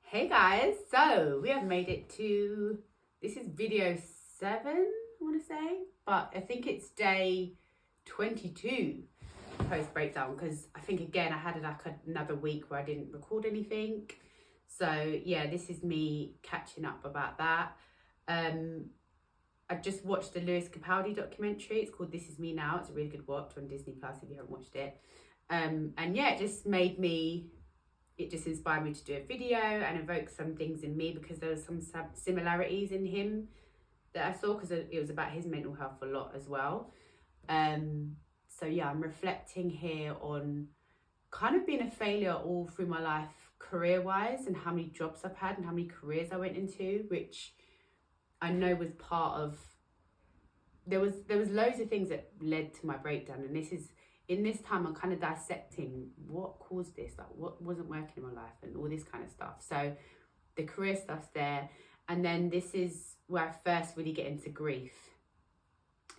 Hey guys, so we have made it to, this is video 7, I want to say, but I think it's day 22 post breakdown, because I think again I had like another week where I didn't record anything. So yeah, this is me catching up about that. I just watched the Lewis Capaldi documentary. It's called This Is Me Now. It's a really good watch on Disney Plus if you haven't watched it. And yeah, it just inspired me to do a video and evoke some things in me, because there was some similarities in him that I saw, because it was about his mental health a lot as well. So yeah, I'm reflecting here on kind of being a failure all through my life career wise, and how many jobs I've had and how many careers I went into, which I know was part of, there was loads of things that led to my breakdown. And this is, in this time I'm kind of dissecting what caused this, like what wasn't working in my life and all this kind of stuff. So the career stuff's there, and then this is where I first really get into grief.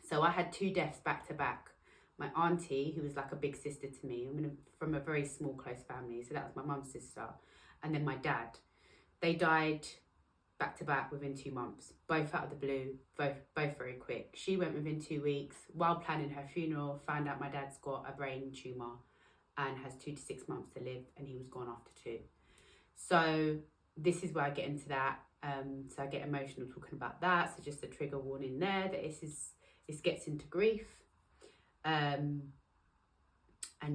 So I had 2 deaths back to back. My auntie, who was like a big sister to me, from a very small close family, so that was my mum's sister, and then my dad. They died back to back within 2 months, both out of the blue, both very quick. She went within 2 weeks. While planning her funeral, found out my dad's got a brain tumour and has 2 to 6 months to live, and he was gone after 2. So this is where I get into that. So I get emotional talking about that. So just a trigger warning there that this gets into grief. And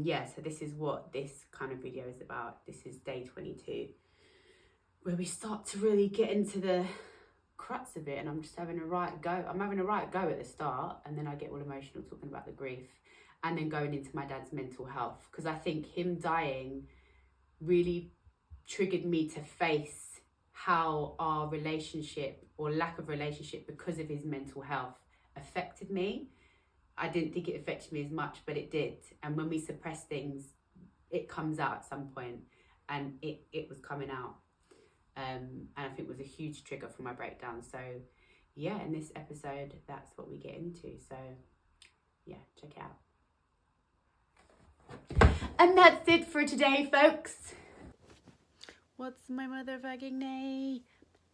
yeah, so this is what this kind of video is about. This is day 22, where we start to really get into the crux of it, and I'm just having a right go. I'm having a right go at the start, and then I get all emotional talking about the grief, and then going into my dad's mental health, because I think him dying really triggered me to face how our relationship, or lack of relationship, because of his mental health affected me. I didn't think it affected me as much, but it did. And when we suppress things, it comes out at some point, and it was coming out. And I think it was a huge trigger for my breakdown. So yeah, in this episode, that's what we get into. So yeah, check it out. And that's it for today, folks. What's my motherfucking name?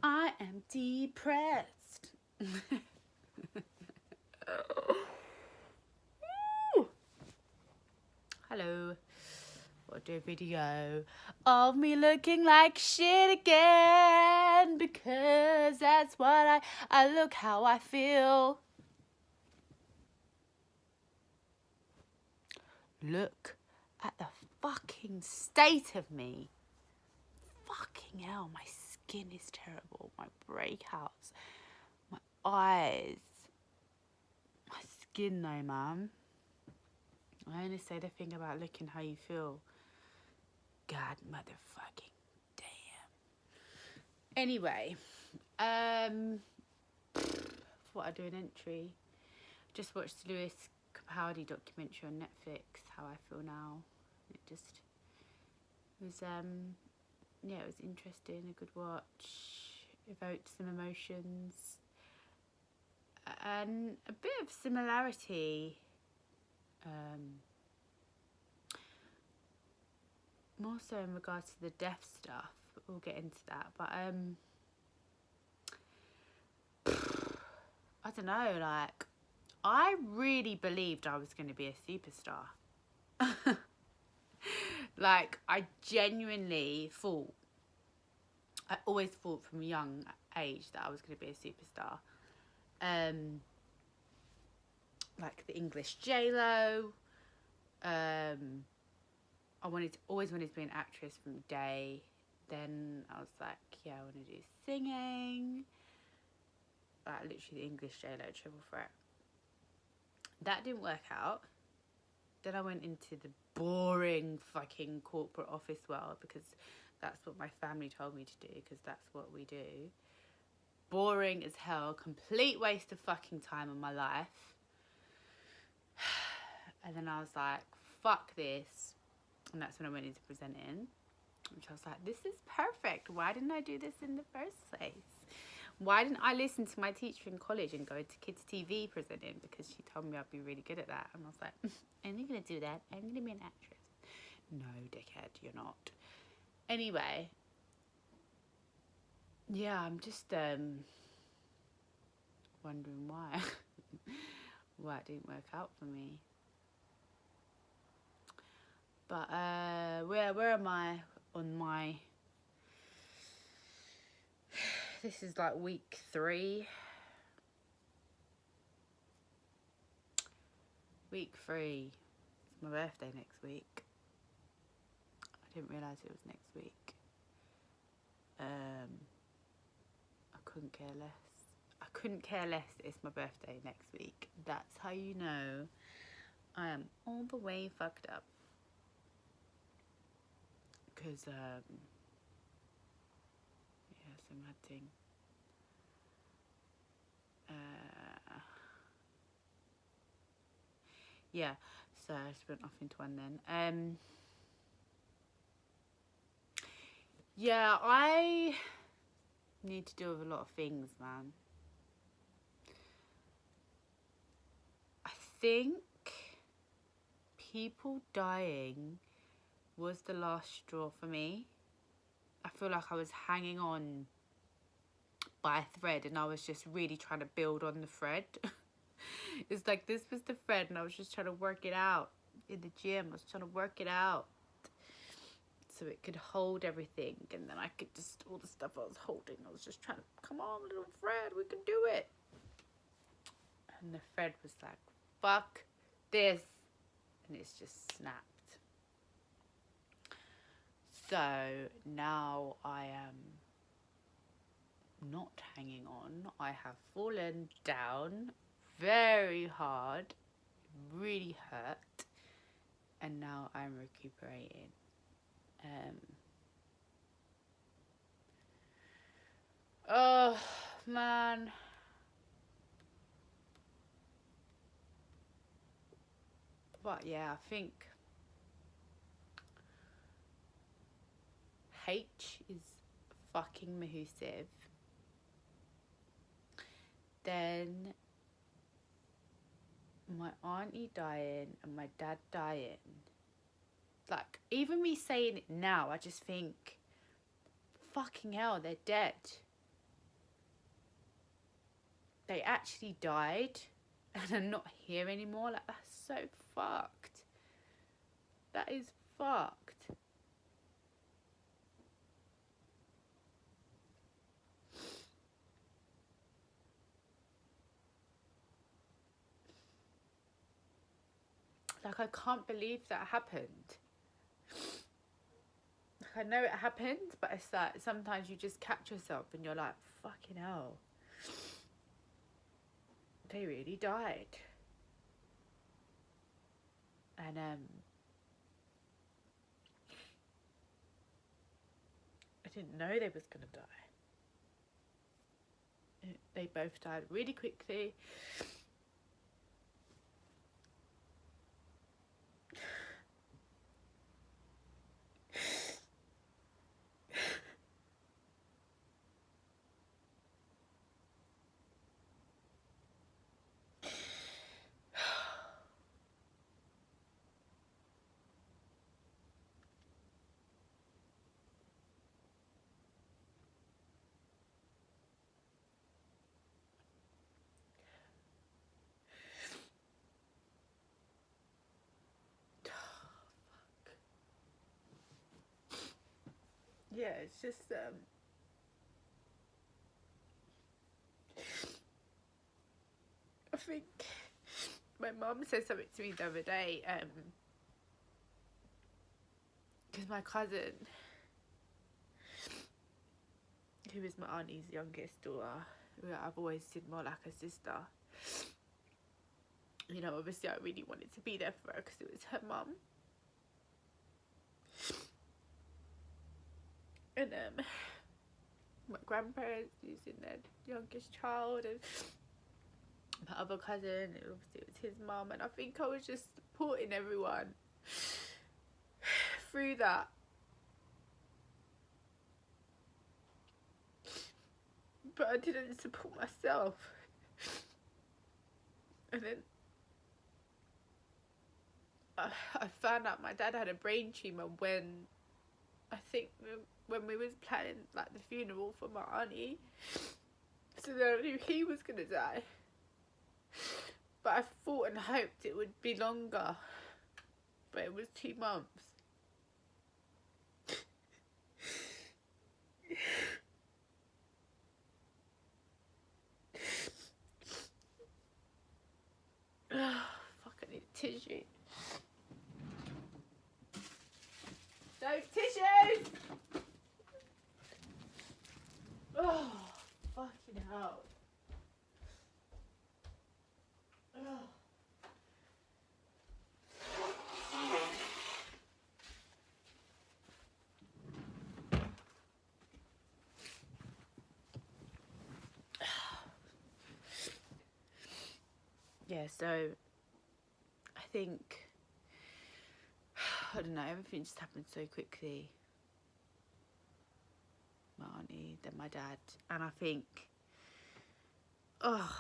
I am depressed. Hello. I'll do a video of me looking like shit again, because that's what I look how I feel. Look at the fucking state of me. Fucking hell, my skin is terrible. My breakouts, my eyes, my skin though, man. I only say the thing about looking how you feel. God motherfucking damn. Anyway, thought I'd do an entry. Just watched the Lewis Capaldi documentary on Netflix, How I Feel Now. It was yeah, it was interesting, a good watch, evoked some emotions, and a bit of similarity, more so in regards to the death stuff, but we'll get into that. But I don't know, like, I really believed I was going to be a superstar. Like, I genuinely thought, I always thought from a young age that I was going to be a superstar. Like the English J-Lo. I always wanted to be an actress from the day. Then I was like, yeah, I want to do singing. Like, literally the English J-Lo, triple threat. That didn't work out. Then I went into the boring fucking corporate office world, because that's what my family told me to do, because that's what we do. Boring as hell, complete waste of fucking time in my life. And then I was like, fuck this. And that's when I went into presenting, which I was like, this is perfect. Why didn't I do this in the first place? Why didn't I listen to my teacher in college and go to Kids TV presenting, because she told me I'd be really good at that. And I was like, I'm not going to do that. I'm going to be an actress. No, dickhead, you're not. Anyway, yeah, I'm just wondering why. Why it didn't work out for me. But where am I on my... This is like week 3. Week 3. It's my birthday next week. I didn't realise it was next week. I couldn't care less. I couldn't care less that it's my birthday next week. That's how you know I am all the way fucked up. Because, yeah, it's a mad thing. Yeah, so I just went off into one then. Yeah, I need to deal with a lot of things, man. I think people dying was the last straw for me. I feel like I was hanging on by a thread and I was just really trying to build on the thread. It's like this was the thread and I was just trying to work it out in the gym. I was trying to work it out so it could hold everything, and then I could just, all the stuff I was holding, I was just trying to, come on little thread, we can do it. And the thread was like, fuck this, and it's just snapped. So now I am not hanging on. I have fallen down very hard, really hurt, and now I'm recuperating. Oh man, but yeah, I think H is fucking Mahusiv. Then my auntie dying and my dad dying. Like, even me saying it now, I just think, fucking hell, they're dead. They actually died and are not here anymore. Like, that's so fucked. That is fucked. Like, I can't believe that happened. Like, I know it happened, but it's like sometimes you just catch yourself and you're like, fucking hell. They really died. And I didn't know they was gonna die. They both died really quickly. Yeah, it's just I think my mum said something to me the other day, because my cousin, who is my auntie's youngest daughter, who I've always seen more like a sister, you know, obviously I really wanted to be there for her because it was her mum. And my grandparents using their youngest child, and my other cousin, obviously it was his mum, and I think I was just supporting everyone through that. But I didn't support myself. And then I found out my dad had a brain tumour when I think when we was planning like the funeral for my auntie, so then I knew he was gonna die. But I thought and hoped it would be longer. But it was 2 months. Fuck, I need tissue. No tissues! Oh, fucking hell. Oh. Yeah, so I think, I don't know, everything just happened so quickly. My auntie, then my dad, and I think, oh,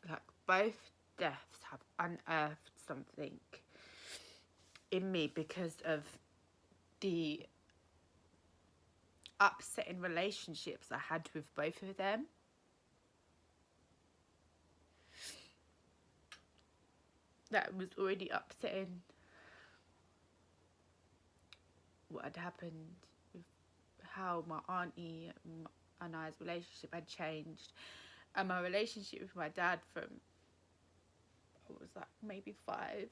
like both deaths have unearthed something in me because of the upsetting relationships I had with both of them. That was already upsetting what had happened with how my auntie and I's relationship had changed, and my relationship with my dad from, I was like maybe 5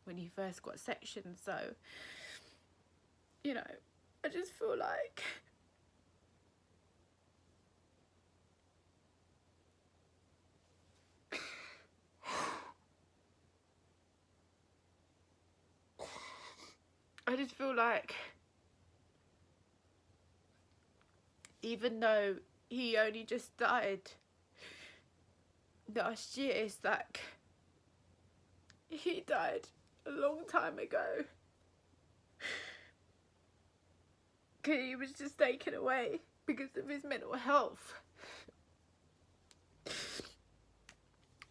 when he first got sectioned. So, you know, I just feel like even though he only just died last year, it's like he died a long time ago. He was just taken away because of his mental health.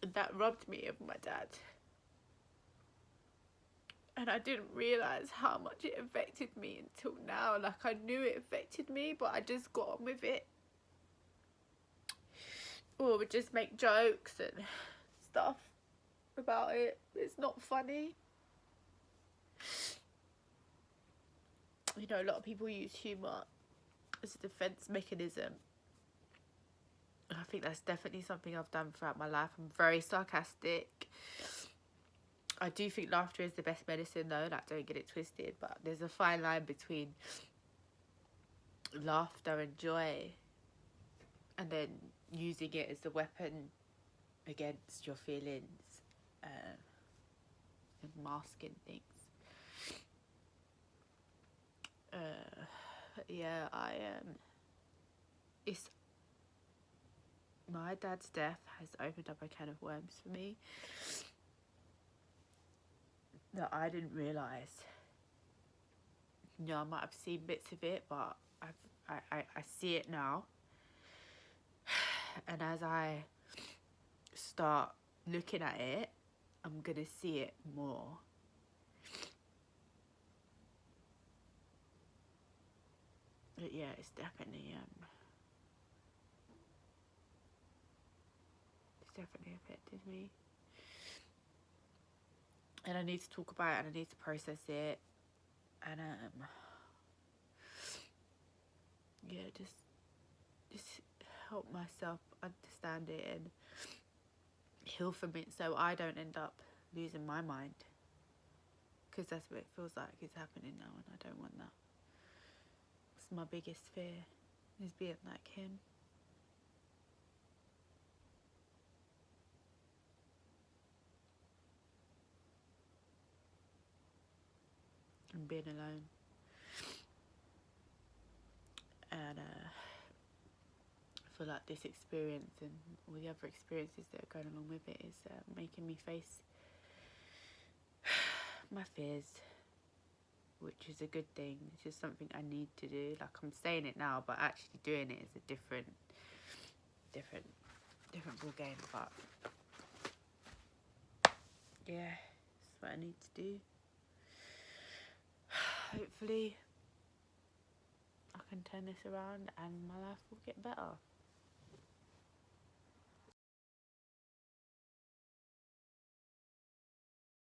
And that robbed me of my dad. And I didn't realise how much it affected me until now. Like, I knew it affected me, but I just got on with it. Or would just make jokes and stuff about it. It's not funny. You know, a lot of people use humour as a defence mechanism. I think that's definitely something I've done throughout my life. I'm very sarcastic. I do think laughter is the best medicine though, like, don't get it twisted, but there's a fine line between laughter and joy and then using it as a weapon against your feelings and masking things. Yeah, it's, my dad's death has opened up a can of worms for me that I didn't realise. You know, I might have seen bits of it, but I see it now. And as I start looking at it, I'm gonna see it more. But yeah, it's definitely affected me. And I need to talk about it and I need to process it. And yeah, just help myself understand it and heal from it so I don't end up losing my mind, because that's what it feels like is happening now, and I don't want that. It's my biggest fear, is being like him. And being alone. And I feel like this experience and all the other experiences that are going along with it is making me face my fears, which is a good thing. It's just something I need to do. Like, I'm saying it now, but actually doing it is a different ball game. But yeah, That's what I need to do. Hopefully I can turn this around and my life will get better.